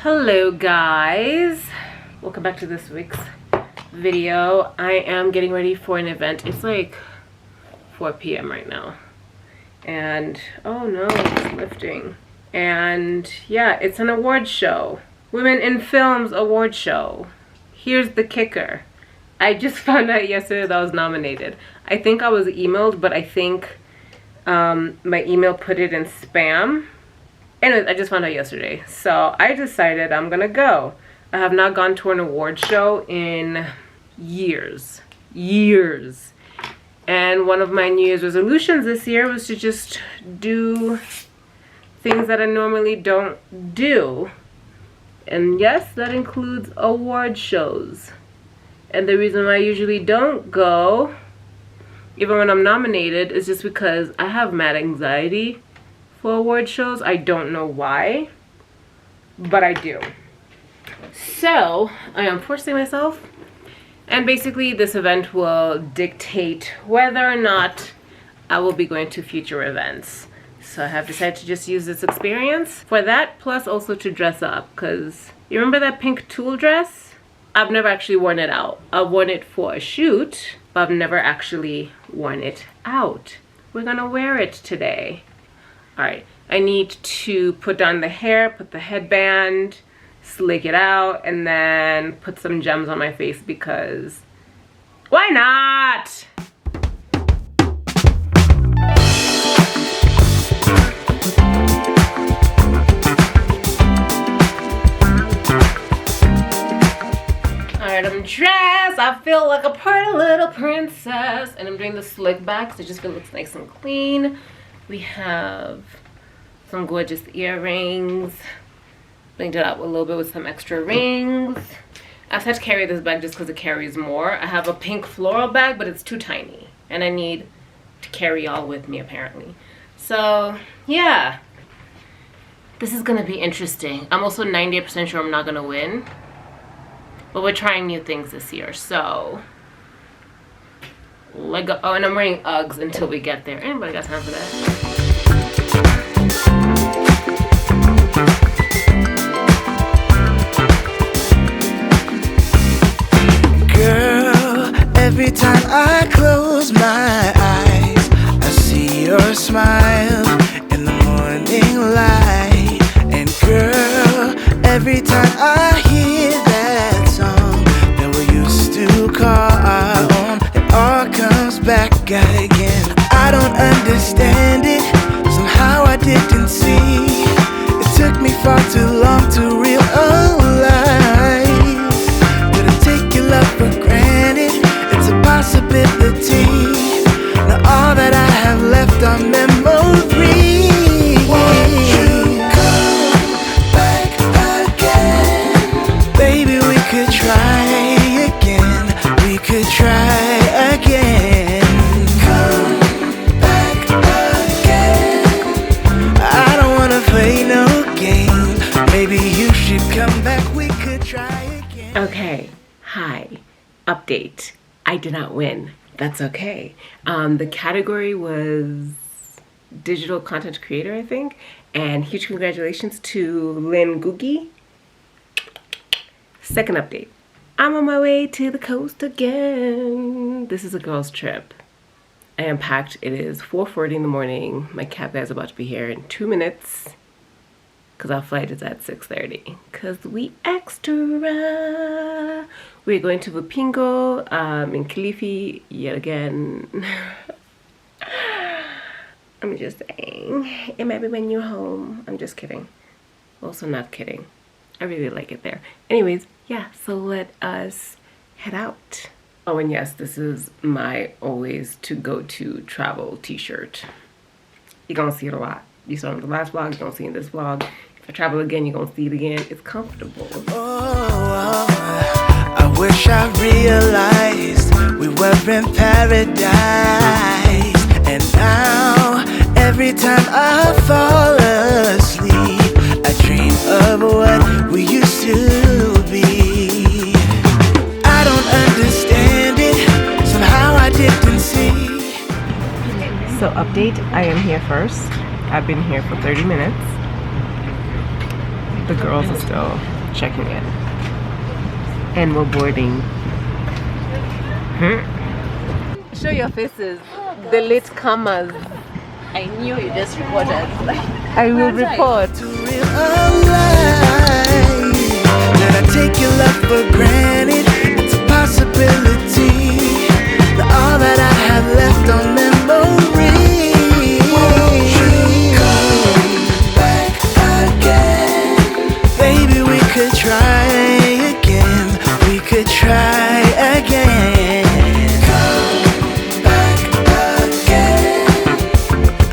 Hello guys, welcome back to this week's video. I am getting ready for an event. It's like 4 p.m. right now, and oh no, it's lifting. And yeah, it's an award show, Women in Films award show. Here's the kicker: I just found out yesterday that I was nominated. I think I was emailed, but I think my email put it in spam. Anyways, I just found out yesterday, so I decided I'm gonna go. I have not gone to an award show in years. And one of my New Year's resolutions this year was to just do things that I normally don't do. And yes, that includes award shows. And the reason why I usually don't go, even when I'm nominated, is just because I have mad anxiety for award shows. I don't know why, but I do. So I am forcing myself, and basically this event will dictate whether or not I will be going to future events. So I have decided to just use this experience for that, plus also to dress up, because you remember that pink tulle dress? I've never actually worn it out. I've worn it for a shoot, but I've never actually worn it out. We're gonna wear it today. Alright, I need to put down the hair, put the headband, slick it out, and then put some gems on my face because why not? Alright, I'm dressed. I feel like a pretty little princess, and I'm doing the slick back because I just feel it looks nice and clean. We have some gorgeous earrings. Blinged it out a little bit with some extra rings. I just had to carry this bag just because it carries more. I have a pink floral bag, but it's too tiny, and I need to carry all with me apparently. So yeah, this is gonna be interesting. I'm also 98% sure I'm not gonna win, but we're trying new things this year, so let go. Oh, and I'm wearing Uggs until we get there. Anybody got time for that? Girl, every time I close my eyes, I see your smile in the morning light. And girl, every time I hear that song that we used to call our own, it all comes back again. I don't understand it, somehow I didn't see. It took me far too long to realize that I take your love for granted. It's a possibility. Now all that I have left are memories. Won't you come back again? Baby, we could try again. We could try again. Come back again. I don't wanna play no games. Maybe you should come back. We could try again. Okay, hi, update. I did not win. That's okay. The category was digital content creator, I think, and huge congratulations to Lynn Googie. Second update. I'm on my way to the coast again. This is a girl's trip. I am packed. It is 4:40 in the morning. My cab guy is about to be here in 2 minutes because our flight is at 6:30. Because we extra. We're going to Vipingo in Kilifi yet again. I'm just saying. It might be when you're home. I'm just kidding. Also not kidding. I really like it there. Anyways, yeah, so let us head out. Oh, and yes, this is my always to go to travel t-shirt. You're gonna see it a lot. You saw it in the last vlog, you're gonna see it in this vlog. If I travel again, you're gonna see it again. It's comfortable. Oh, I wish I realized we were in paradise. And now, every time I fall asleep, I dream of what we used to be. I don't understand it, somehow I didn't see. So update, I am here first. I've been here for 30 minutes. The girls are still checking in. And we're boarding. Show your faces. The late comers. I knew you just recorded. I will report. Did I take your love for granted? It's a possibility that all that I have left on memory. Won't you come back again? Baby, we could try again. We could try again. Come back again.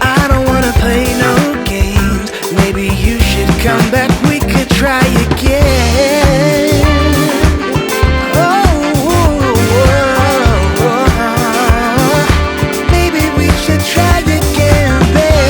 I don't wanna play no games. Maybe you should come back. We could try again. Maybe we should try again, babe.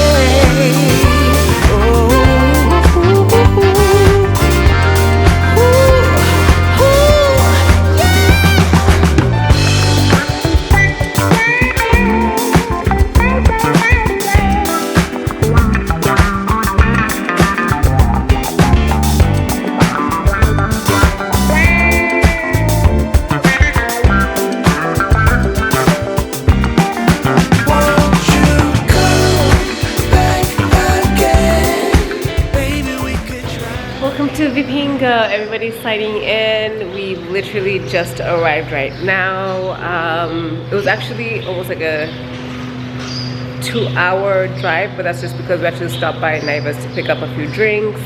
Welcome to Vipingo. Everybody's signing in. We literally just arrived right now. It was actually almost like a 2-hour drive, but that's just because we actually stopped by Naivas to pick up a few drinks,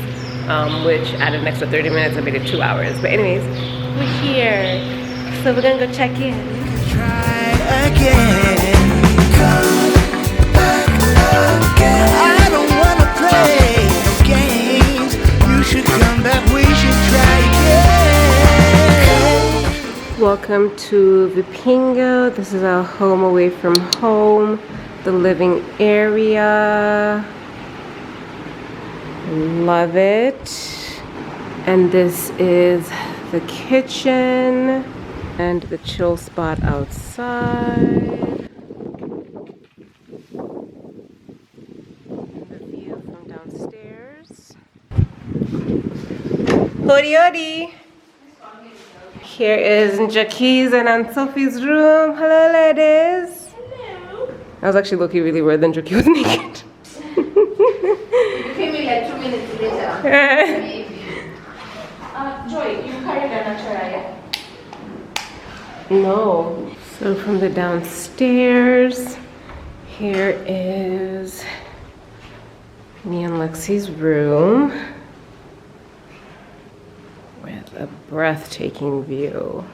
which added an extra 30 minutes and made it 2 hours. But anyways, we're here. So we're gonna go check in. Try again. Come back again. I don't wanna play no games. You should come back. We should try again. Welcome to Vipingo. This is our home away from home, the living area. Love it. And this is the kitchen and the chill spot outside. The view from downstairs. Hodi hodi. Here is Jackie's and Aunt Sophie's room. Hello, ladies. Hello. I was actually looking really weird, then Jackie was naked. You came in like 2 minutes later. Joy, you carried a natural, yeah? No. So from the downstairs, here is me and Lexi's room with a breathtaking view.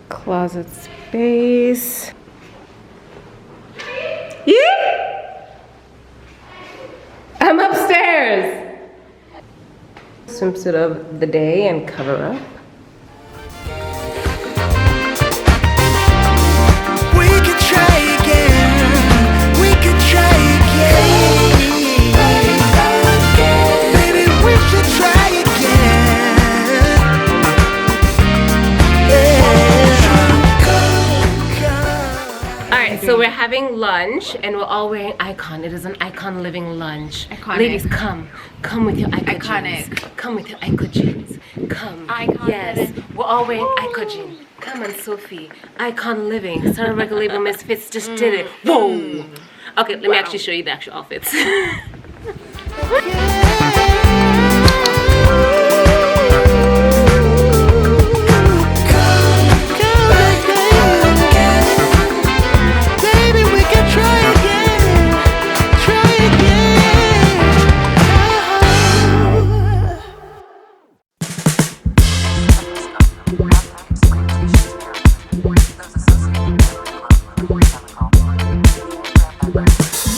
Closet space. Yeah! I'm upstairs! Swimsuit of the day and cover up. We could try again. We could try again. Baby, we should try again. Yeah. Alright, so we're having lunch and we're all wearing icon. It is an icon living lunch. Iconic. Ladies, come. Come with your icon Iconic. jeans. Come with your icon jeans. Come. Icon Yes. living. We're all wearing icon jeans. Come on, Sophie. Icon living. Sarah Record Label Misfits just did it. Whoa! Okay, let me actually show you the actual outfits. Baby, we can try again. Try again.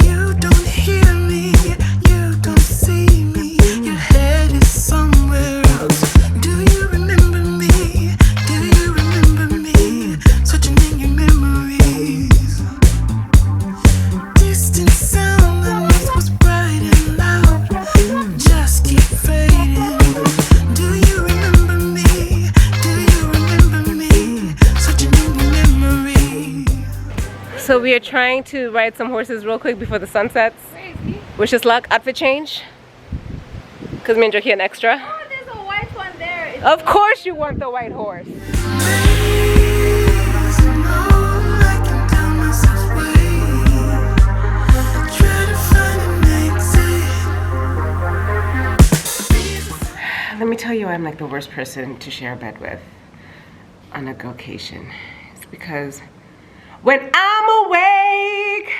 You don't hear me, you don't see me. Your head is somewhere else. Do you remember me? Do you remember me? Searching in your memories. Distant sound that once was bright and loud just keep fading. Do you remember me? Do you remember me? Searching in your memories. So we are trying to ride some horses real quick before the sun sets. Wish us luck. Outfit change. Because me and Jackie an extra. Oh, there's a white one there. It's Of course you want the white horse. Let me tell you, I'm like the worst person to share a bed with on a GIRL-CATION. It's because when I'm awake,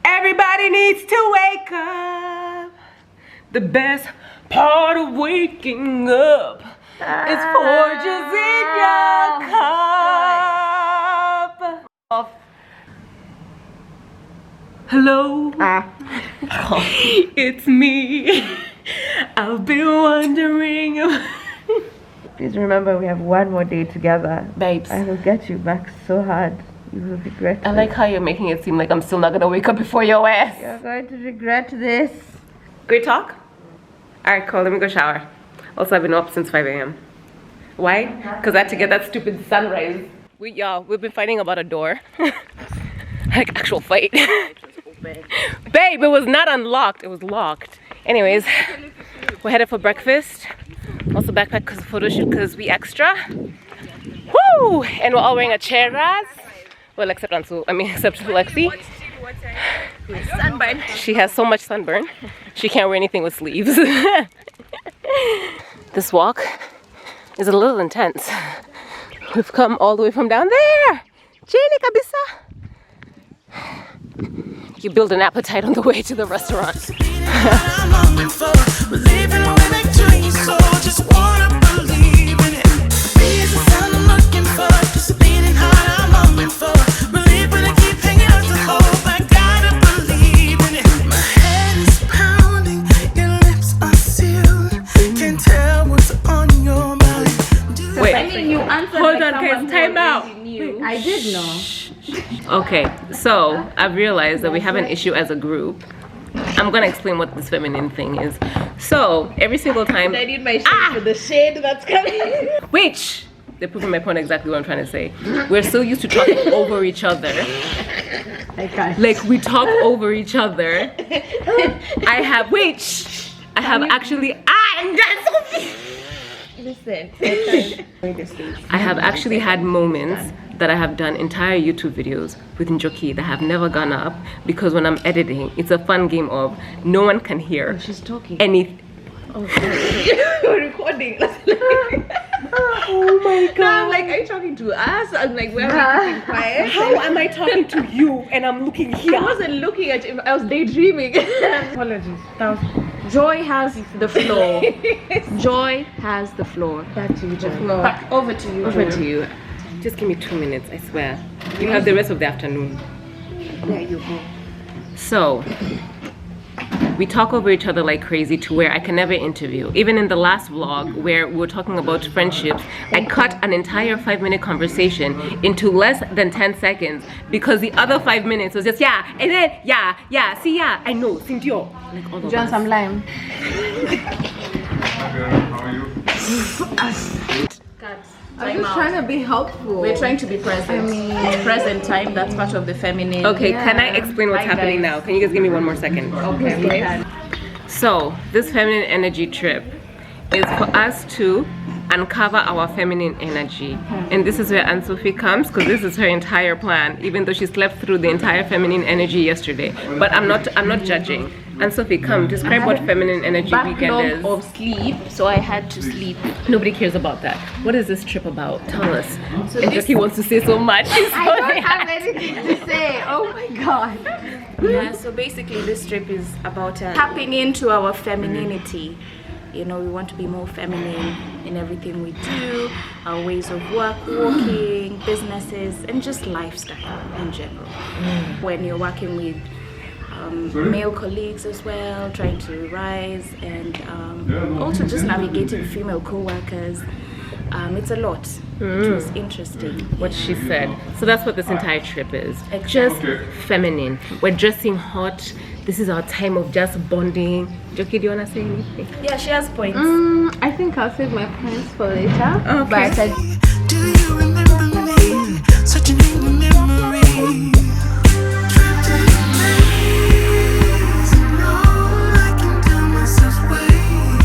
everybody needs to wake up. The best part of waking up is forges in your cup. Hello, it's me. I've been wondering. Please remember we have one more day together. Babes, I will get you back so hard. You will regret I like how you're making it seem like I'm still not gonna wake up before your ass. You're going to regret this. Great talk? Alright, cool, let me go shower. Also, I've been up since 5 a.m. Why? Because I had to get that stupid sunrise. We've been fighting about a door. Like actual fight. Babe, it was not unlocked, it was locked. Anyways, we're headed for breakfast. Also backpack because photo shoot because we extra. Woo! And we're all wearing a cheras. Well, except Ansu, except Lexi. sunburn. She has so much sunburn. She can't wear anything with sleeves. This walk is a little intense. We've come all the way from down there. Jenny Kabisa. You build an appetite on the way to the restaurant. Wait, I mean, you answered hold like on, guys, someone time who out. already knew. I did know. Okay, so I've realized that we have an issue as a group. I'm gonna explain what this feminine thing is. So every single time I need my shade for the shade that's coming. which they're proving my point exactly what I'm trying to say. We're so used to talking over each other. I can't. Like we talk over each other. I have actually Listen. I have actually had moments that I have done entire YouTube videos with Njoki that have never gone up because when I'm editing, it's a fun game of no one can hear She's talking. anything. You're recording. Oh my god. I'm like, are you talking to us? I'm like, we're being quiet. How am I talking to you and I'm looking here? I wasn't looking at you. I was daydreaming. Apologies. That was Joy has the floor. Joy has the floor. back to you, Joy. Back over to you. Over to you. Just give me 2 minutes, I swear. You have the rest of the afternoon. There you go. So, we talk over each other like crazy to where I can never interview. Even in the last vlog where we were talking about friendships, I cut an entire 5-minute conversation into less than 10 seconds because the other 5 minutes was just yeah, and then yeah, see yeah, I know, Cynthia. Like all of John, us. some lime. I'm just trying to be helpful. We're trying to be present. Present time, that's part of the feminine. Okay, can I explain what's happening now? Can you guys give me 1 more second? Okay. So, this feminine energy trip is for us to uncover our feminine energy. And this is where Anne-Sophie comes because this is her entire plan, even though she slept through the entire feminine energy yesterday. But I'm not judging. Anne-Sophie, come, describe what feminine energy weekend is. Backlog of sleep, so I had to sleep. Nobody cares about that. What is this trip about? Tell us. So And this- Jackie wants to say so much. I don't have anything to say. Oh my god. Yeah, so basically this trip is about tapping into our femininity. You know, we want to be more feminine in everything we do, our ways of working, businesses, and just lifestyle in general. When you're working with male colleagues as well, trying to rise, and also just navigating female co-workers. It's a lot. It was interesting. What she said. So that's what this entire trip is. Exactly. Just feminine. We're dressing hot. This is our time of just bonding. Joki, do you want to say anything? Yeah, she has points. I think I'll save my points for later. Okay. But I Do you remember me? Such an angry memory. Trapped in a maze. No, I can tell myself wait.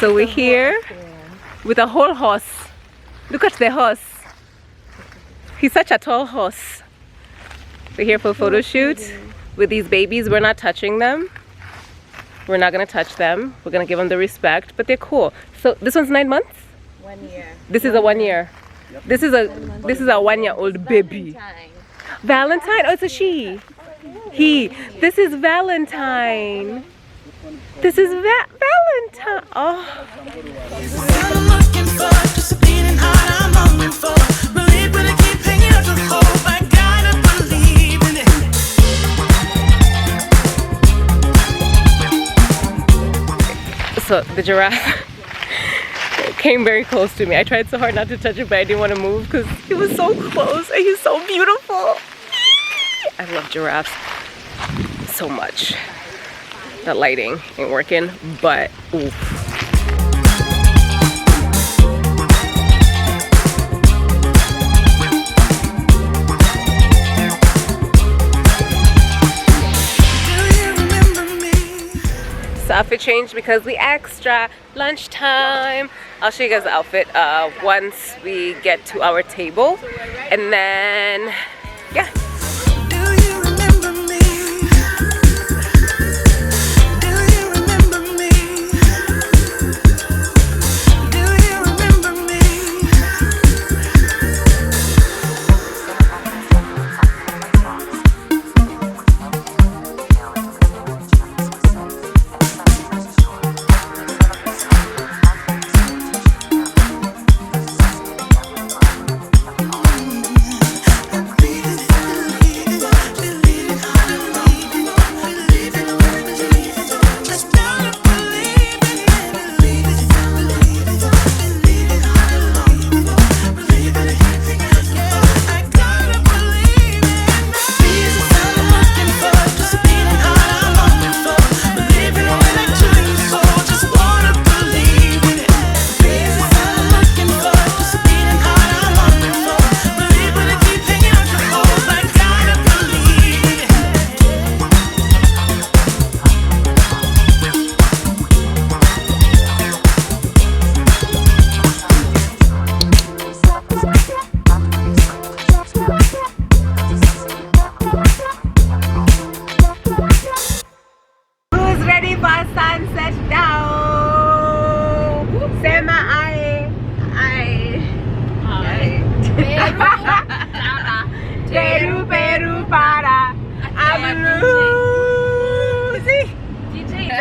So we're here with a whole horse. Look at the horse. He's such a tall horse. We're here for a photo shoot with these babies. We're not touching them. We're not gonna touch them. We're gonna give them the respect, but they're cool. So this one's 9 months? 1 year. This is a 1 year. This is a 1-year-old baby. Valentine? Oh, it's a she. He. This is Valentine. This is Valentine. Oh. I'm looking for, just beating hard, I'm longing for. Believe, but I keep hanging up the hope. I gotta believe in it. So the giraffe came very close to me. I tried so hard not to touch it, but I didn't want to move because he was so close and he's so beautiful. I love giraffes so much. That lighting ain't working, but oof. So outfit change because we extra lunchtime. I'll show you guys the outfit once we get to our table, and then yeah.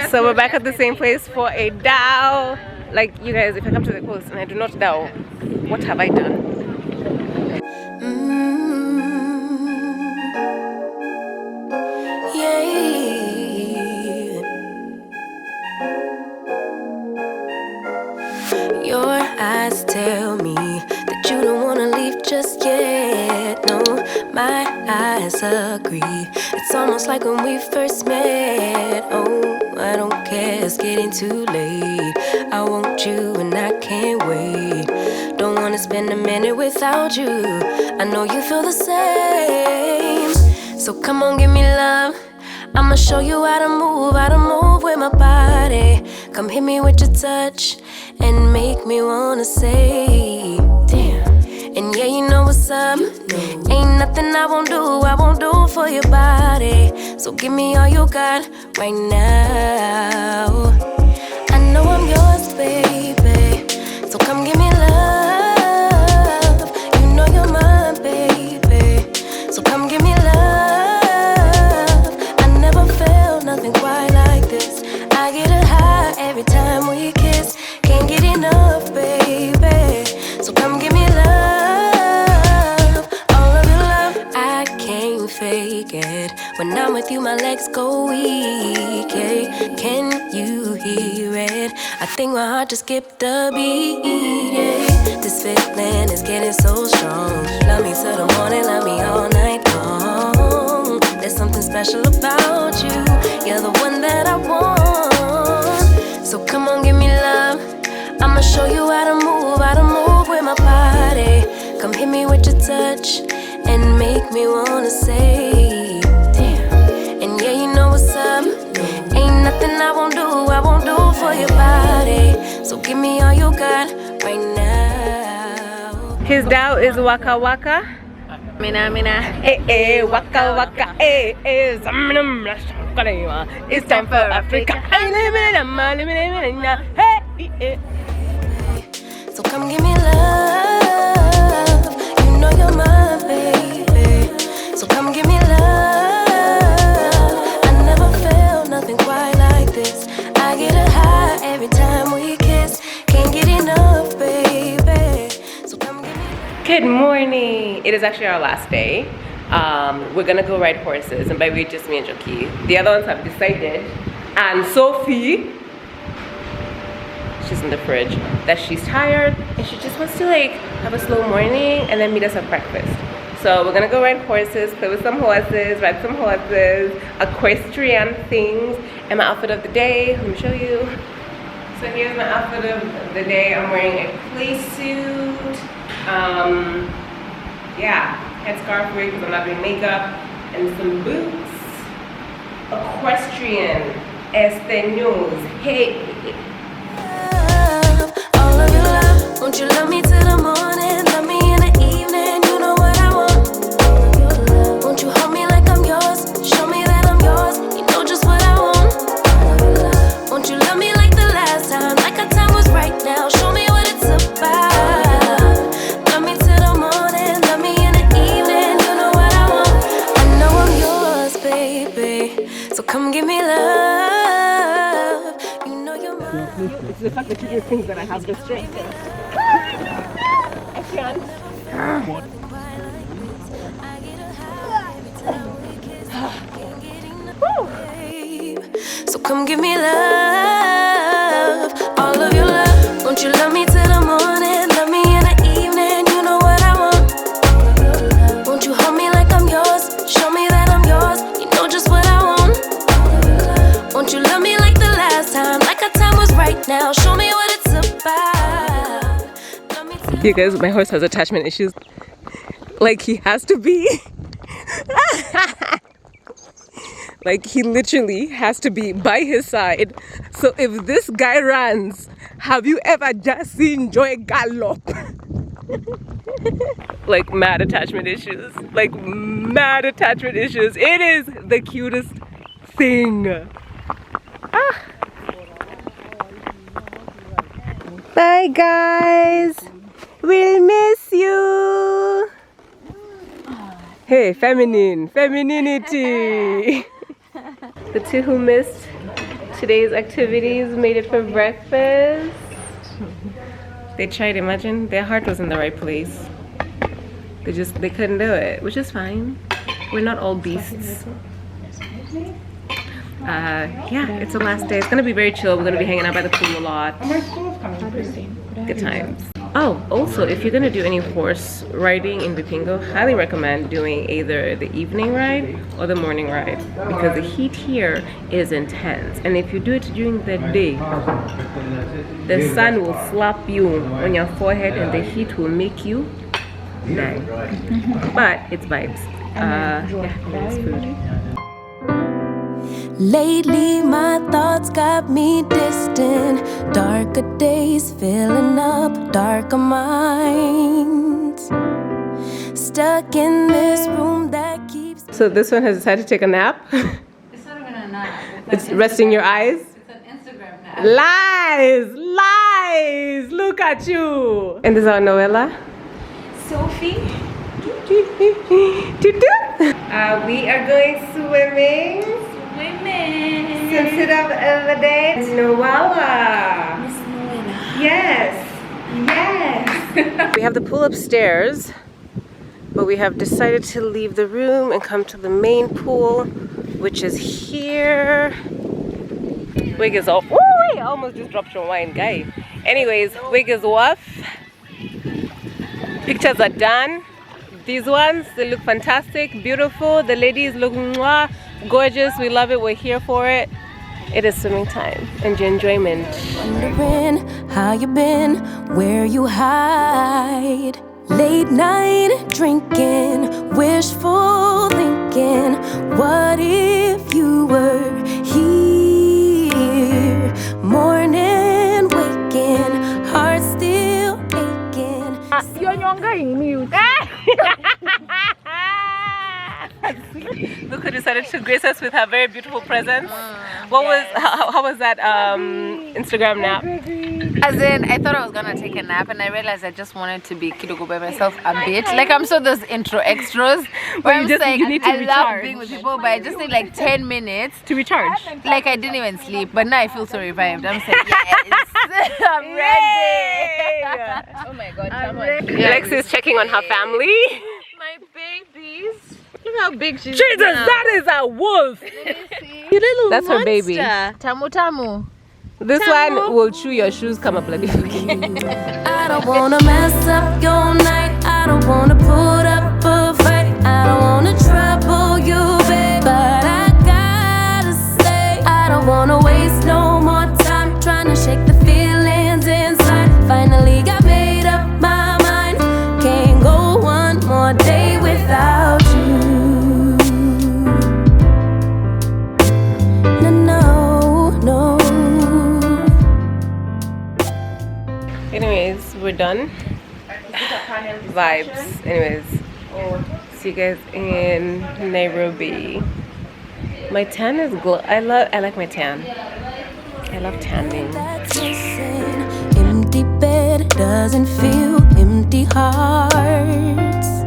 So we're back at the same place for a dao. Like, you guys, if I come to the coast and I do not dao, what have I done? Your eyes tell me that you don't wanna leave just yet. No, my eyes agree. It's almost like when we first met. Oh, I don't care, it's getting too late. I want you and I can't wait. Don't wanna spend a minute without you. I know you feel the same. So come on, give me love. I'ma show you how to move with my body. Come hit me with your touch and make me wanna say, damn. And yeah, you know what's up. Ain't nothing I won't do for your body. So give me all you got right now. I know I'm yours, baby. So come give me love. You know you're mine, baby. So come give me love. I never felt nothing quite like this. I get a high every time we kiss. Can't get enough, baby. So come give me love, all of your love. I can't fake it. When I'm with you, my legs go weak. Yeah. Can you hear it? I think my heart just skipped a beat. Yeah. This feeling is getting so strong. Love me till the morning, love me all night long. There's something special about you. You're the one that I want. So come on, give me love. I'ma show you how to move with my body. Come hit me with your touch and make me wanna say, damn. And yeah, you know what's up. Ain't nothing I won't do for your body. So got right now. His Tao is waka waka. Mina, mina. Eh, waka waka, eh. It's time for Africa. Hey, So come give me love. You know you're my baby. So come give me love. I never felt nothing quite like this. I get a high every time we kiss. Can't get enough, baby. So come give me love. good morning. It is actually our last day. We're gonna go ride horses, and by we just me and Joki. The other ones have decided, and Sophie, she's in the fridge, that she's tired and she just wants to like have a slow morning and then meet us at breakfast. So we're gonna go ride horses, play with some horses, ride some horses, equestrian things, and my outfit of the day. Let me show you. So here's my outfit of the day. I'm wearing a play suit. Yeah, headscarf wig because I'm not doing makeup, and some boots. Equestrian, esteños, hey. All of your love, won't you love me till the morning? Love me in the evening, you know what I want. All of your love, won't you hold me like I'm yours? Show me that I'm yours, you know just what I want. All of your love, won't you love me like the last time? Like our time was right now, show me what it's about. Love me till the morning, love me in the evening, you know what I want. I know I'm yours, baby, so come give me love. You know you're mine. It's the fact that you do things that I have to straight. I can't. So come give me love, all of your love. Won't you love me till the morning? Love me in the evening, you know what I want. Won't you hold me like I'm yours? Show me that I'm yours, you know just what I want. Won't you love me like the last time? Like our time was right now, show me what it's about. Love me till You guys, my horse has attachment issues. Like he has to be. Like he literally has to be by his side. So if this guy runs, have you ever just seen Joy gallop? Like mad attachment issues. Like mad attachment issues. It is the cutest thing. Ah. Bye guys. We'll miss you. Hey, femininity. The two who missed today's activities made it for breakfast. They tried, imagine, their heart was in the right place. They couldn't do it, which is fine. We're not all beasts. Yeah, it's the last day. It's gonna be very chill. We're gonna be hanging out by the pool a lot. Good times. Oh, also, if you're gonna do any horse riding in Vipingo, highly recommend doing either the evening ride or the morning ride because the heat here is intense. And if you do it during the day, the sun will slap you on your forehead and the heat will make you die. But it's vibes. Yeah, it's food. Lately my thoughts got me distant. Darker days filling up darker minds. Stuck in this room that keeps. So this one has decided to take a nap. It's not even a nap. It's resting your eyes. It's an Instagram nap. Lies! Look at you! And this is our Noella. Sophie. We are going swimming. Women. Sunset of the day. Noella. Miss Noella. Yes. Yes. We have the pool upstairs, but we have decided to leave the room and come to the main pool, which is here. Wig is off. Oh, I almost just dropped your wine, guy. Anyways, wig is off. Pictures are done. These ones, they look fantastic, beautiful. The ladies look mwah, gorgeous. We love it. We're here for it. It is swimming time and enjoyment. Wondering how you been, where you hide. Late night drinking, wishful thinking. What if you were here? Morning waking, heart Look who decided to grace us with her very beautiful presence. What was how was that Instagram nap? As in, I thought I was gonna take a nap, and I realized I just wanted to be kidogo by myself a bit. Like I'm sure those intro extras where I'm saying you need to I recharge. love being with people, but I just need like 10 minutes To recharge. Like I didn't even sleep, but now I feel so revived. I'm saying yes, I'm ready. Oh my god, Lex is checking on her family. my babies. Look how big she is. Jesus, that is a wolf. You little That's her baby. Tamu tamu. This one will chew your shoes. Come up, bloody. I don't wanna mess up your night. I don't wanna put up a fight. I don't wanna trouble you, babe. But I gotta say, I don't wanna waste no more time trying to shake the feelings inside. Finally got made up my mind. Can't go one more day without you. No. Anyways, we're done. Vibes. Anyways, see you guys in Nairobi. My tan is I like my tan. I love tanning. That's missing. Empty bed doesn't feel empty hearts.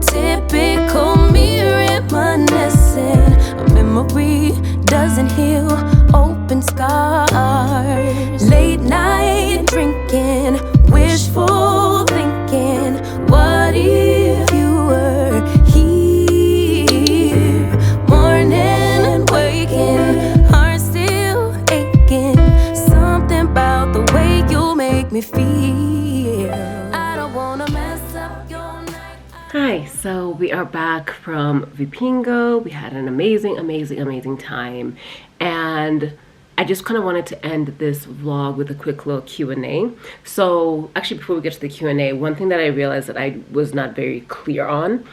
Typical me reminiscing. A memory doesn't heal open scars. Late night drinking, wishful thinking. What if you were here? Morning and waking, heart still aching. Something about the way you make me feel. I don't wanna mess up your night. Hi, so we are back from Vipingo. We had an amazing time, and I just kind of wanted to end this vlog with a quick little Q&A. So actually, before we get to the Q&A, one thing that I realized that I was not very clear on,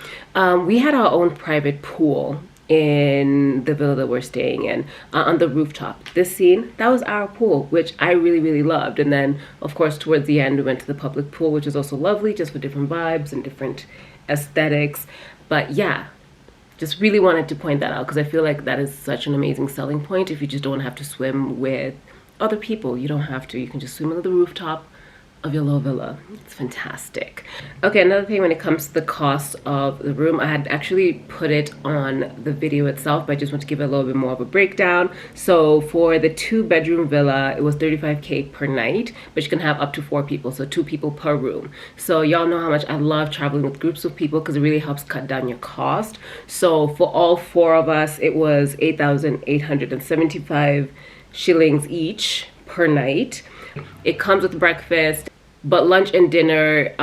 we had our own private pool in the villa that we're staying in, on the rooftop. This scene, that was our pool, which I really loved. And then of course towards the end we went to the public pool, which is also lovely, just with different vibes and different aesthetics. But yeah, just really wanted to point that out because I feel like that is such an amazing selling point. If you just don't have to swim with other people, you don't have to. You can just swim on the rooftop of your little villa. It's fantastic. Okay, another thing when it comes to the cost of the room, I had actually put it on the video itself, but I just want to give it a little bit more of a breakdown. So for the 2-bedroom villa, it was $35K per night, but you can have up to 4 people, so 2 people per room. So y'all know how much I love traveling with groups of people because it really helps cut down your cost. So for all 4 of us, it was 8,875 shillings each per night. It comes with breakfast, but lunch and dinner,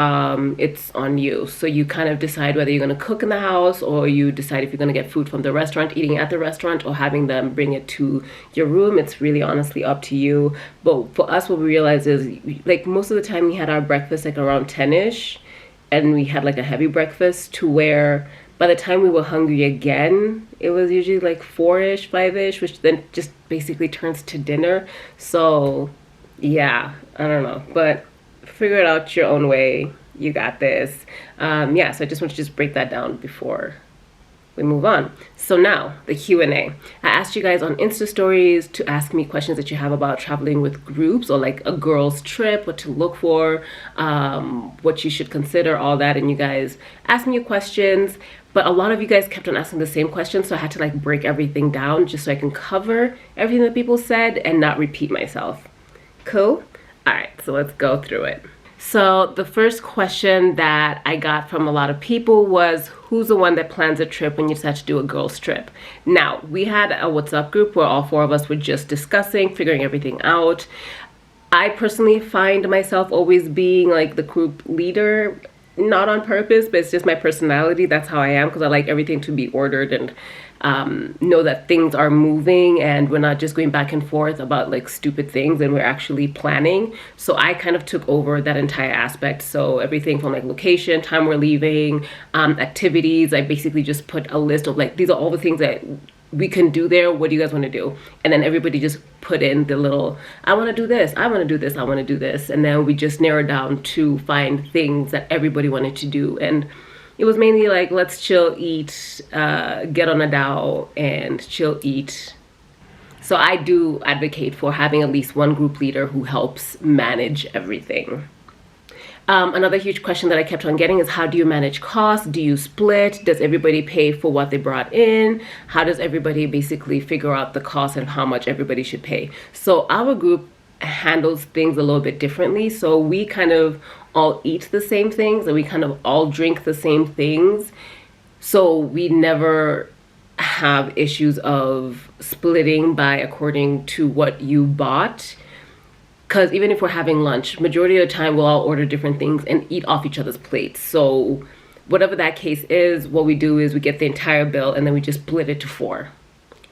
it's on you. So you kind of decide whether you're going to cook in the house, or you decide if you're going to get food from the restaurant, eating at the restaurant, or having them bring it to your room. It's really honestly up to you. But for us, what we realized is, like, most of the time we had our breakfast like around 10ish, and we had like a heavy breakfast, to where by the time we were hungry again, it was usually like 4ish, 5ish, which then just basically turns to dinner. So yeah, I don't know, but figure it out your own way. You got this. Yeah, so I just want to just break that down before we move on. So now the Q&A. I asked you guys on Insta stories to ask me questions that you have about traveling with groups, or like a girls trip, what to look for, what you should consider, all that. And you guys asked me questions, but a lot of you guys kept on asking the same questions, so I had to like break everything down just so I can cover everything that people said and not repeat myself. Cool? All right, so let's go through it. So the first question that I got from a lot of people was, who's the one that plans a trip when you decide to do a girls trip? Now, we had a WhatsApp group where all 4 of us were just discussing, figuring everything out. I personally find myself always being like the group leader, not on purpose, but it's just my personality. That's how I am, because I like everything to be ordered and know that things are moving and we're not just going back and forth about like stupid things, and we're actually planning. So I kind of took over that entire aspect. So everything from like location, time we're leaving, activities, I basically just put a list of like, these are all the things that we can do there. What do you guys want to do? And then everybody just put in the little, I want to do this, I want to do this, I want to do this. And then we just narrowed down to find things that everybody wanted to do. And it was mainly like, let's chill, eat, get on a dao and chill, eat. So I do advocate for having at least one group leader who helps manage everything. Another huge question that I kept on getting is, how do you manage costs? Do you split? Does everybody pay for what they brought in? How does everybody basically figure out the cost and how much everybody should pay? So our group handles things a little bit differently. So we kind of all eat the same things and we kind of all drink the same things. So we never have issues of splitting by according to what you bought. Because even if we're having lunch, majority of the time we'll all order different things and eat off each other's plates. So whatever that case is, what we do is we get the entire bill and then we just split it to 4.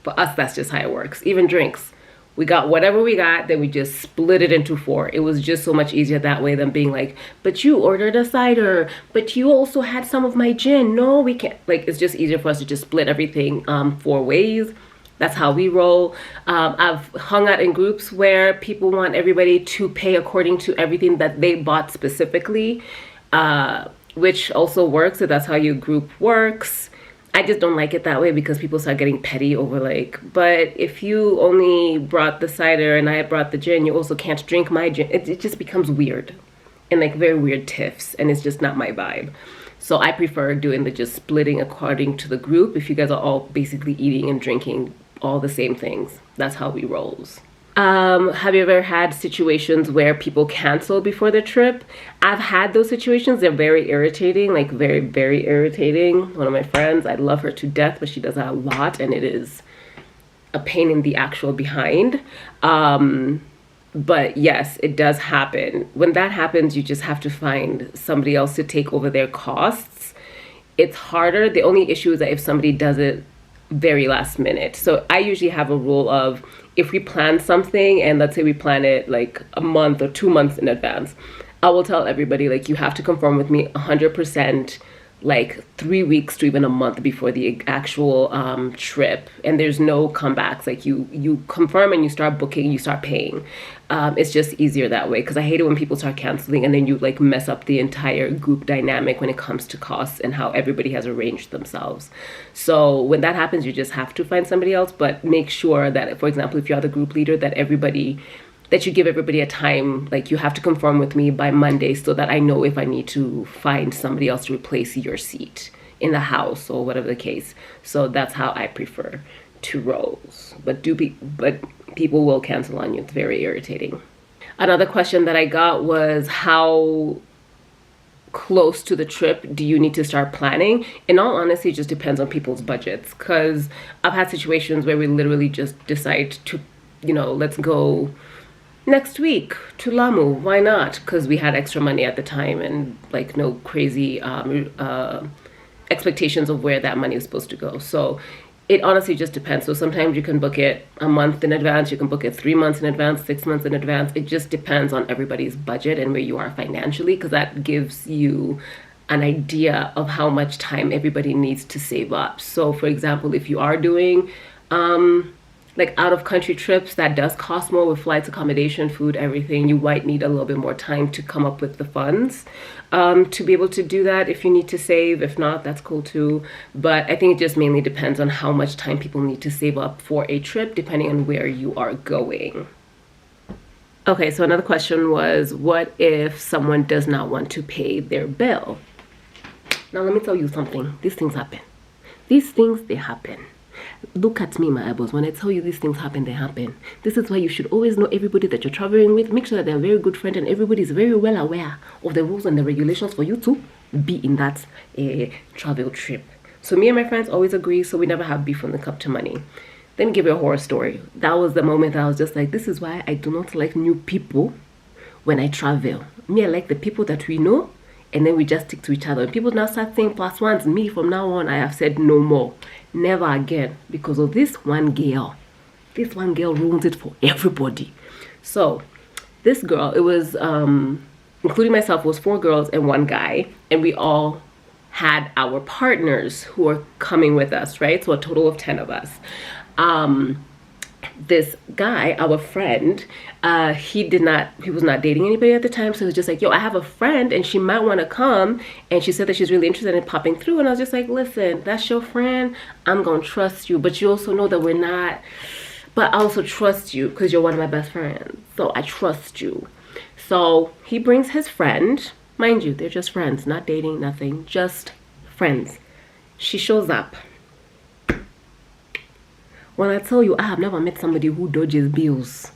For us, that's just how it works. Even drinks. We got whatever we got, then we just split it into 4. It was just so much easier that way than being like, but you ordered a cider, but you also had some of my gin. No, we can't. Like, it's just easier for us to just split everything 4 ways. That's how we roll. I've hung out in groups where people want everybody to pay according to everything that they bought specifically, which also works. So that's how your group works. I just don't like it that way because people start getting petty over like, but if you only brought the cider and I brought the gin, you also can't drink my gin. It just becomes weird and like very weird tiffs, and it's just not my vibe. So I prefer doing the just splitting according to the group. If you guys are all basically eating and drinking all the same things, that's how we rolls. Have you ever had situations where people cancel before the trip? I've had those situations. They're very irritating, like very, very irritating. One of my friends, I love her to death, but she does that a lot and it is a pain in the actual behind. But yes, it does happen. When that happens, you just have to find somebody else to take over their costs. It's harder. The only issue is that if somebody does it very last minute. So I usually have a rule of, if we plan something and let's say we plan it like a month or 2 months in advance, I will tell everybody like, you have to confirm with me 100%, like 3 weeks to even a month before the actual trip, and there's no comebacks. Like you confirm and you start booking, you start paying. It's just easier that way, because I hate it when people start canceling and then you like mess up the entire group dynamic when it comes to costs and how everybody has arranged themselves. So when that happens, you just have to find somebody else, but make sure that, for example, if you're the group leader, that you give everybody a time, like you have to confirm with me by Monday so that I know if I need to find somebody else to replace your seat in the house or whatever the case. So that's how I prefer to roll. But people will cancel on you. It's very irritating. Another question that I got was, how close to the trip do you need to start planning? In all honesty, it just depends on people's budgets, because I've had situations where we literally just decide to, let's go next week to Lamu. Why not? Because we had extra money at the time and like no crazy expectations of where that money is supposed to go. So it honestly just depends. So sometimes you can book it a month in advance, you can book it 3 months in advance, 6 months in advance. It just depends on everybody's budget and where you are financially, because that gives you an idea of how much time everybody needs to save up. So for example, if you are doing like out of country trips, that does cost more with flights, accommodation, food, everything. You might need a little bit more time to come up with the funds to be able to do that if you need to save. If not, that's cool too. But I think it just mainly depends on how much time people need to save up for a trip, depending on where you are going. Okay, so another question was, what if someone does not want to pay their bill? Now let me tell you something. These things happen. These things, they happen. Look at me, my eyeballs. When I tell you these things happen, they happen. This is why you should always know everybody that you're traveling with. Make sure that they're a very good friend and everybody is very well aware of the rules and the regulations for you to be in that travel trip. So me and my friends always agree, so we never have beef when it comes to money. Let me give you a horror story. That was the moment I was just like, this is why I do not like new people when I travel. Me, I like the people that we know, and then we just stick to each other. When people now start saying plus ones, me from now on, I have said no more. Never again, because of this one girl. This one girl ruins it for everybody. So this girl, it was including myself, was 4 girls and 1 guy, and we all had our partners who were coming with us, right? So a total of 10 of us. This guy, our friend, he was not dating anybody at the time, so he was just like, yo, I have a friend and she might want to come, and she said that she's really interested in popping through. And I was just like, listen, that's your friend, I'm gonna trust you, but you also know that we're not, but I also trust you because you're one of my best friends, so I trust you. So he brings his friend, mind you, they're just friends, not dating, nothing, just friends. She shows up. When I tell you, I have never met somebody who dodges bills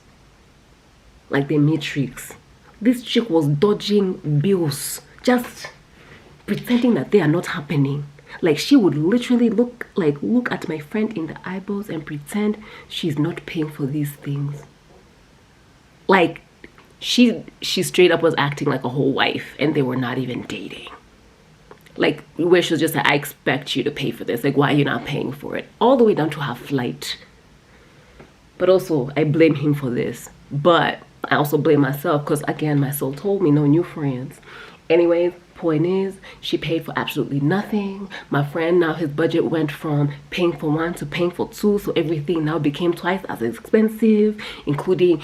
like the Matrix. This chick was dodging bills, just pretending that they are not happening. Like, she would literally look at my friend in the eyeballs and pretend she's not paying for these things. Like, she straight up was acting like a whole wife, and they were not even dating. Like, where she was just like, I expect you to pay for this. Like, why are you not paying for it? All the way down to her flight. But also, I blame him for this. But I also blame myself because, again, my soul told me no new friends. Anyways, point is, she paid for absolutely nothing. My friend, now his budget went from paying for one to paying for two. So everything now became twice as expensive, including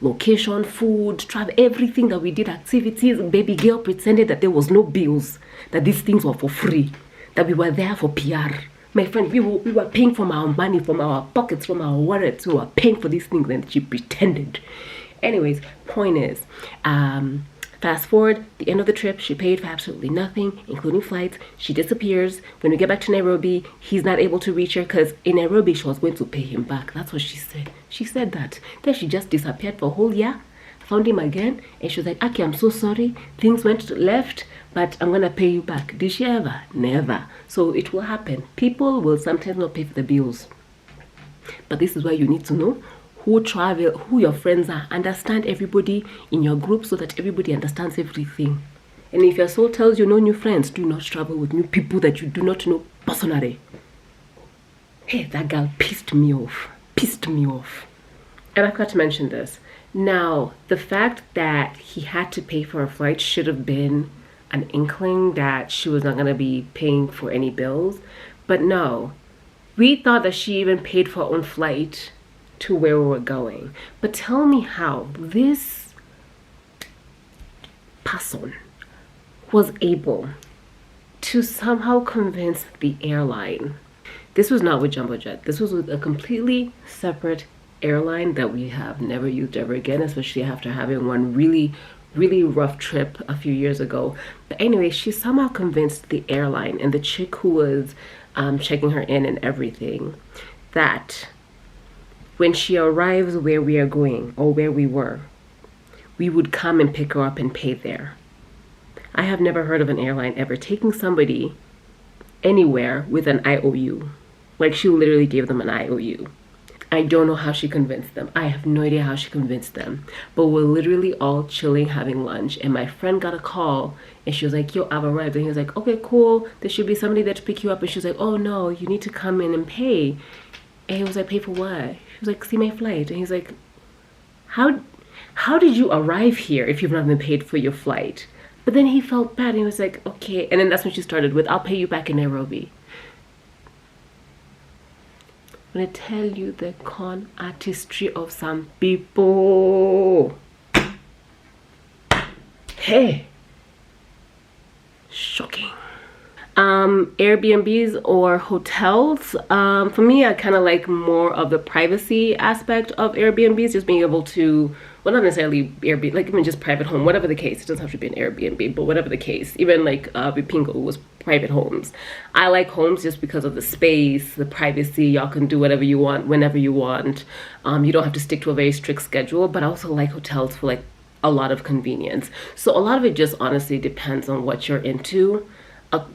location, food, travel, everything that we did, activities. Baby girl pretended that there was no bills, that these things were for free, that we were there for PR. My friend, we were paying from our money, from our pockets, from our wallets. We were paying for these things, and she pretended. Anyways, point is, fast forward, the end of the trip, she paid for absolutely nothing, including flights. She disappears. When we get back to Nairobi, he's not able to reach her because in Nairobi, she was going to pay him back. That's what she said. She said that. Then she just disappeared for a whole year. Found him again, and she was like, Aki, I'm so sorry. Things went left, but I'm going to pay you back. Did she ever? Never. So it will happen. People will sometimes not pay for the bills. But this is why you need to know who travel, who your friends are. Understand everybody in your group so that everybody understands everything. And if your soul tells you no new friends, do not travel with new people that you do not know personally. Hey, that girl pissed me off. Pissed me off. And I forgot to mention this. Now, the fact that he had to pay for a flight should have been an inkling that she was not going to be paying for any bills. But no, we thought that she even paid for her own flight to where we were going. But tell me how this person was able to somehow convince the airline. This was not with Jumbo Jet. This was with a completely separate airline that we have never used ever again, especially after having one really rough trip a few years ago. But anyway, she somehow convinced the airline and the chick who was checking her in and everything that when she arrives where we are going or where we were, we would come and pick her up and pay there. I have never heard of an airline ever taking somebody anywhere with an IOU. Like, she literally gave them an IOU. I don't know how she convinced them. I have no idea how she convinced them. But we're literally all chilling, having lunch. And my friend got a call. And she was like, yo, I've arrived. And he was like, okay, cool. There should be somebody there to pick you up. And she was like, oh, no, you need to come in and pay. And he was like, pay for what? She was like, see my flight. And he's like, how did you arrive here if you've not been paid for your flight? But then he felt bad. And he was like, okay. And then that's when she started with, I'll pay you back in Nairobi. I'm gonna tell you the con artistry of some people. Hey, shocking. Airbnbs or hotels. For me, I kind of like more of the privacy aspect of Airbnbs, just being able to, well, not necessarily Airbnb, like even just private home, whatever the case. It doesn't have to be an Airbnb, but whatever the case. Even like Vipingo was private homes. I like homes just because of the space, the privacy. Y'all can do whatever you want, whenever you want. You don't have to stick to a very strict schedule, but I also like hotels for like a lot of convenience. So a lot of it just honestly depends on what you're into.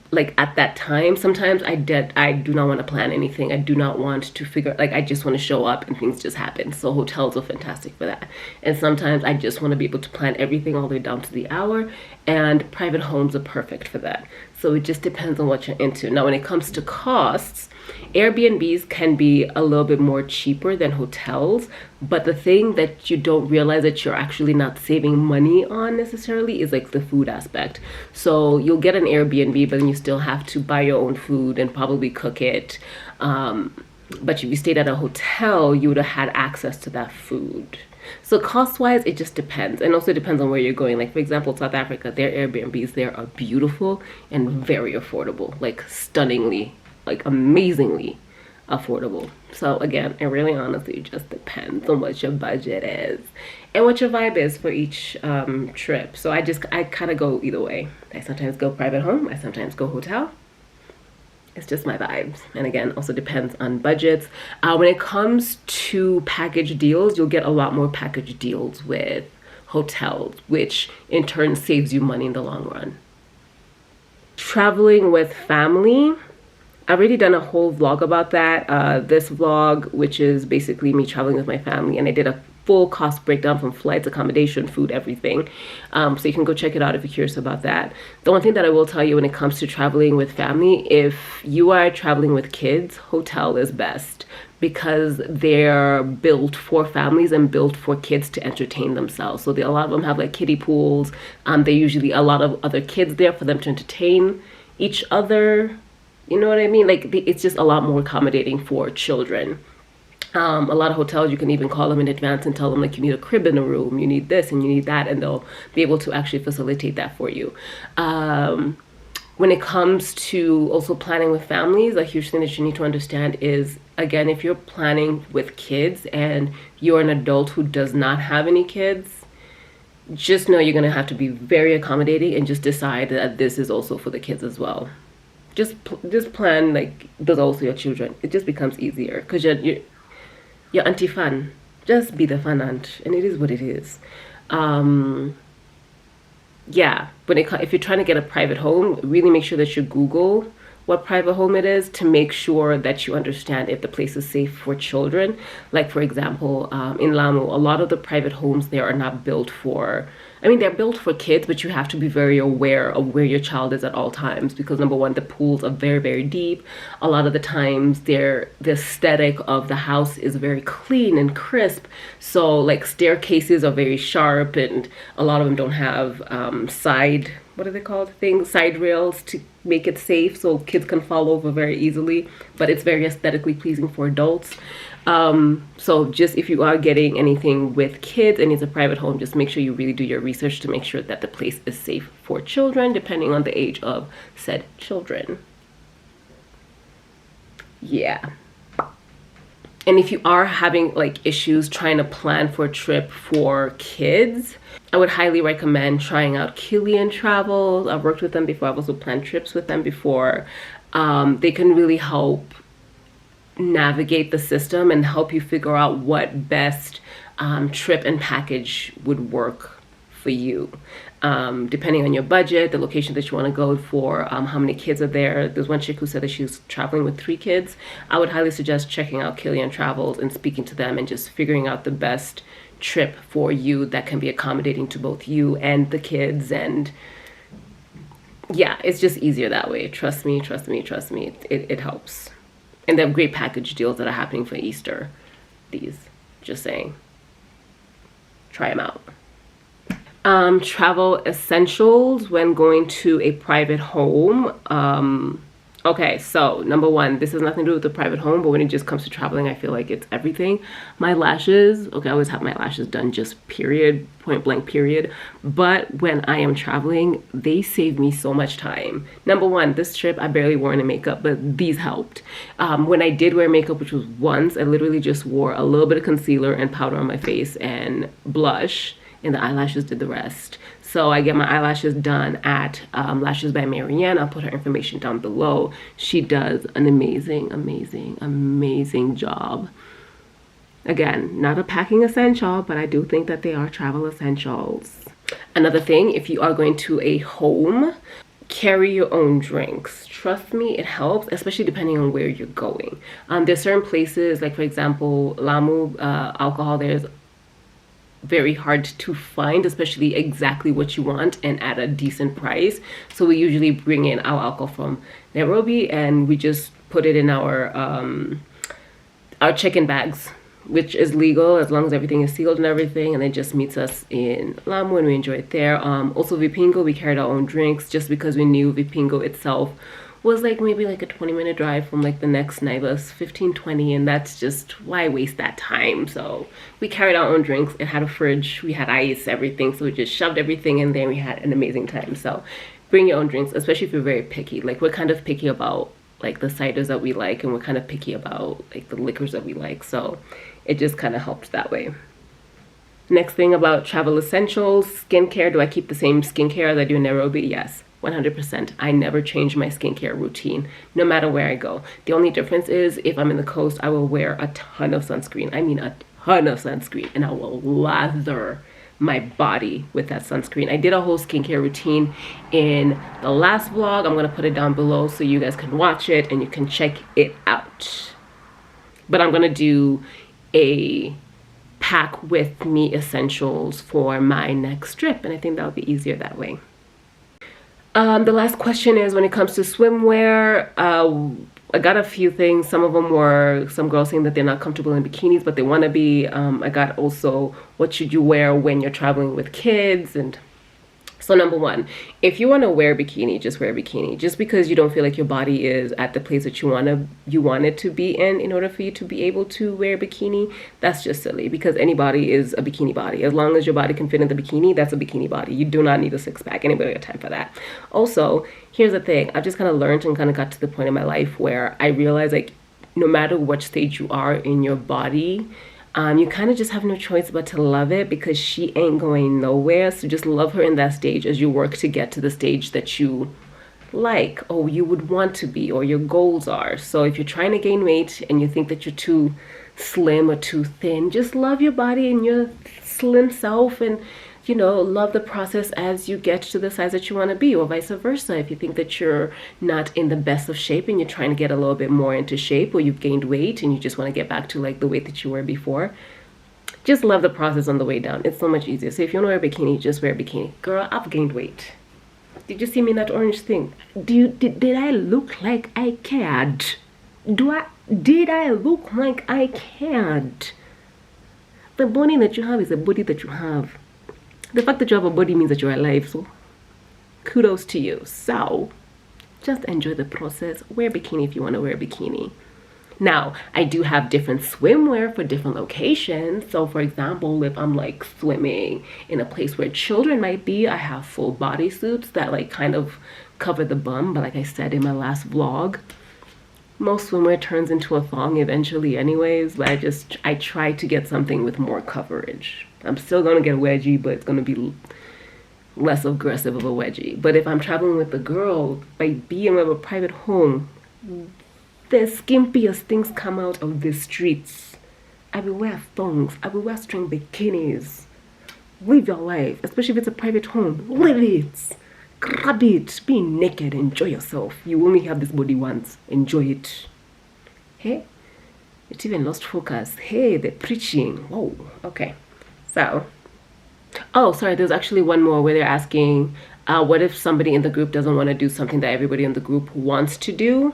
Like at that time, sometimes I do not want to plan anything. I do not want to figure, like I just want to show up and things just happen. So hotels are fantastic for that. And sometimes I just want to be able to plan everything all the way down to the hour, and private homes are perfect for that. So it just depends on what you're into. Now, when it comes to costs, Airbnbs can be a little bit more cheaper than hotels, But the thing that you don't realize that you're actually not saving money on necessarily is like the food aspect. So you'll get an Airbnb, but then you still have to buy your own food and probably cook it. But if you stayed at a hotel, you would have had access to that food. So cost-wise, it just depends. And also depends on where you're going. Like, for example, South Africa, their Airbnbs there are beautiful and very affordable. Like, stunningly, like, amazingly affordable. So again, it really honestly just depends on what your budget is and what your vibe is for each trip. So I kind of go either way. I sometimes go private home. I sometimes go hotel. It's just my vibes. And again, also depends on budgets. When it comes to package deals, you'll get a lot more package deals with hotels, which in turn saves you money in the long run. Traveling with family, I've already done a whole vlog about that. This vlog, which is basically me traveling with my family, and I did a full cost breakdown from flights, accommodation, food, everything. So you can go check it out if you're curious about that. The one thing that I will tell you when it comes to traveling with family, if you are traveling with kids, hotel is best because they're built for families and built for kids to entertain themselves. So a lot of them have like kiddie pools. They usually a lot of other kids there for them to entertain each other. You know what I mean? Like it's just a lot more accommodating for children. A lot of hotels, you can even call them in advance and tell them like you need a crib in a room, you need this and you need that, and they'll be able to actually facilitate that for you. When it comes to also planning with families, a huge thing that you need to understand is, again, if you're planning with kids and you're an adult who does not have any kids, just know you're going to have to be very accommodating and just decide that this is also for the kids as well. Just plan like there's also your children. It just becomes easier because you're auntie fun. Just be the fun aunt, and it is what it is. Yeah, but if you're trying to get a private home, really make sure that you Google what private home it is to make sure that you understand if the place is safe for children. Like, for example, in Lamu, a lot of the private homes there are not built for, I mean, they're built for kids, but you have to be very aware of where your child is at all times because, number one, the pools are very, very deep. A lot of the times, the aesthetic of the house is very clean and crisp. So, like, staircases are very sharp, and a lot of them don't have side rails to make it safe so kids can fall over very easily, but it's very aesthetically pleasing for adults. So just if you are getting anything with kids and it's a private home, just make sure you really do your research to make sure that the place is safe for children, depending on the age of said children. Yeah. And if you are having like issues trying to plan for a trip for kids, I would highly recommend trying out Killian Travels. I've worked with them before. I've also planned trips with them before. They can really help navigate the system and help you figure out what best trip and package would work for you. Depending on your budget, the location that you want to go for, how many kids are there. There's one chick who said that she's traveling with 3 kids. I would highly suggest checking out Killian Travels and speaking to them and just figuring out the best trip for you that can be accommodating to both you and the kids. And yeah, it's just easier that way. Trust me. It helps. And they have great package deals that are happening for Easter. Just saying. Try them out. Travel essentials when going to a private home. Okay, so number one, this has nothing to do with the private home, but when it just comes to traveling, I feel like it's everything. My lashes, okay, I always have my lashes done, just period, point blank period. But when I am traveling, they save me so much time. Number one, this trip, I barely wore any makeup, but these helped. When I did wear makeup, which was once, I literally just wore a little bit of concealer and powder on my face and blush, and the eyelashes did the rest. So I get my eyelashes done at Lashes by Maryanne. I'll put her information down below. She does an amazing job. Again, not a packing essential, but I do think that they are travel essentials. Another thing, if you are going to a home, carry your own drinks. Trust me, it helps, especially depending on where you're going. There's certain places, like for example, Lamu, alcohol there is very hard to find, especially exactly what you want and at a decent price. So we usually bring in our alcohol from Nairobi and we just put it in our check-in bags. which is legal as long as everything is sealed and everything, and it just meets us in Lamu and we enjoy it there. Also Vipingo, we carried our own drinks just because we knew Vipingo itself was like maybe like a 20-minute drive from like the next Naivas, 15-20, and that's just why waste that time. So we carried our own drinks. It had a fridge, we had ice, everything, so we just shoved everything in there. We had an amazing time. So bring your own drinks, especially if you're very picky. Like we're kind of picky about like the ciders that we like, and we're kind of picky about like the liquors that we like, so it just kind of helped that way. Next thing about travel essentials, skincare. Do I keep the same skincare as I do in Nairobi? Yes, 100%. I never change my skincare routine, no matter where I go. The only difference is if I'm in the coast, I will wear a ton of sunscreen. I mean a ton of sunscreen, and I will lather my body with that sunscreen. I did a whole skincare routine in the last vlog. I'm gonna put it down below so you guys can watch it and you can check it out. But I'm gonna do a pack with me essentials for my next trip, and I think that'll be easier that way. The last question is when it comes to swimwear. I got a few things. Some of them were some girls saying that they're not comfortable in bikinis, but they want to be. I got also what should you wear when you're traveling with kids. And so number one, if you want to wear a bikini, just wear a bikini. Just because you don't feel like your body is at the place that you want it to be in order for you to be able to wear a bikini, that's just silly, because any body is a bikini body. As long as your body can fit in the bikini, that's a bikini body. You do not need a six-pack. Anybody got time for that? Also, here's the thing. I just kind of learned and kind of got to the point in my life where I realized, like, no matter what stage you are in your body, you kind of just have no choice but to love it, because she ain't going nowhere. So just love her in that stage as you work to get to the stage that you like, or you would want to be, or your goals are. So if you're trying to gain weight and you think that you're too slim or too thin, just love your body and your slim self, and you know, love the process as you get to the size that you want to be, or vice versa. If you think that you're not in the best of shape and you're trying to get a little bit more into shape, or you've gained weight and you just want to get back to like the weight that you were before, just love the process on the way down. It's so much easier. So if you want to wear a bikini, just wear a bikini. Girl, I've gained weight. Did you see me in that orange thing? Did I look like I cared? Did I look like I cared? The body that you have is a body that you have. The fact that you have a body means that you're alive, so kudos to you. So just enjoy the process. Wear a bikini if you want to wear a bikini. Now, I do have different swimwear for different locations. So for example, if I'm like swimming in a place where children might be, I have full bodysuits that like kind of cover the bum. But like I said in my last vlog, most swimwear turns into a thong eventually anyways, but I try to get something with more coverage. I'm still gonna get a wedgie, but it's gonna be less aggressive of a wedgie. But if I'm traveling with the girl, by being with a private home, the skimpiest things come out of the streets. I will wear thongs, I will wear string bikinis. Live your life, especially if it's a private home. Live it. Grab it. Be naked. Enjoy yourself. You only have this body once. Enjoy it. Hey? It even lost focus. Hey, they're preaching. Whoa. Okay. So. Oh, sorry. There's actually one more where they're asking, what if somebody in the group doesn't want to do something that everybody in the group wants to do?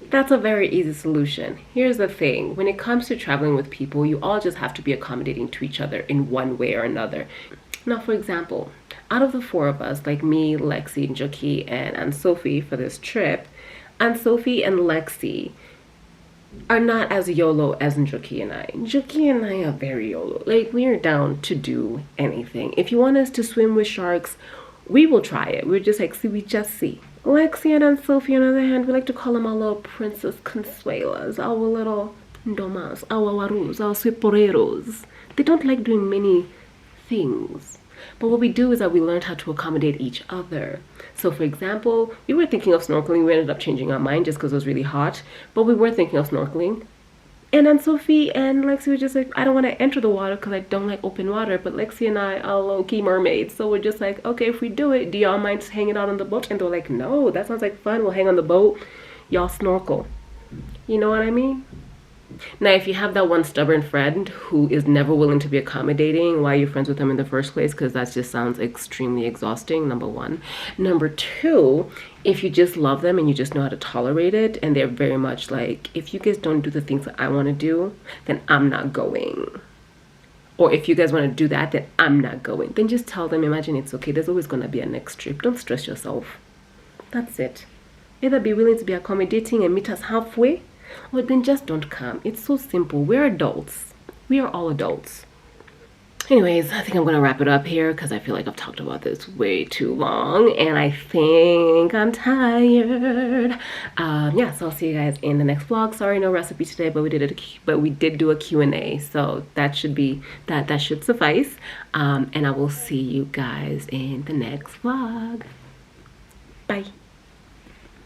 That's a very easy solution. Here's the thing. When it comes to traveling with people, you all just have to be accommodating to each other in one way or another. Now, for example, out of the four of us, like me, Lexi, Njoki, and Sophie for this trip, and Sophie and Lexi are not as YOLO as Njoki and I. Njoki and I are very YOLO. Like, we are down to do anything. If you want us to swim with sharks, we will try it. We're just like, see, we just see. Lexi and Sophie, on the other hand, we like to call them our little princess consuelas, our little ndomas, our warus, our swiporeros. They don't like doing many things. But what we do is that we learned how to accommodate each other. So for example, we were thinking of snorkeling. We ended up changing our mind just because it was really hot. But we were thinking of snorkeling. And then Sophie and Lexi were just like, I don't want to enter the water because I don't like open water. But Lexi and I are low-key mermaids. So we're just like, okay, if we do it, do y'all mind hanging out on the boat? And they're like, no, that sounds like fun. We'll hang on the boat. Y'all snorkel. You know what I mean? Now, if you have that one stubborn friend who is never willing to be accommodating, why are you friends with them in the first place? Because that just sounds extremely exhausting, number one. Number two, if you just love them and you just know how to tolerate it, and they're very much like, if you guys don't do the things that I want to do, then I'm not going. Or if you guys want to do that, then I'm not going. Then just tell them, imagine it's okay. There's always going to be a next trip. Don't stress yourself. That's it. Either be willing to be accommodating and meet us halfway, or then just don't come. It's so simple. We're adults. We are all adults. Anyways, I think I'm going to wrap it up here because I feel like I've talked about this way too long and I think I'm tired. Yeah, so I'll see you guys in the next vlog. Sorry, no recipe today, but we did do a Q&A, so that should be that should suffice. And I will see you guys in the next vlog. Bye.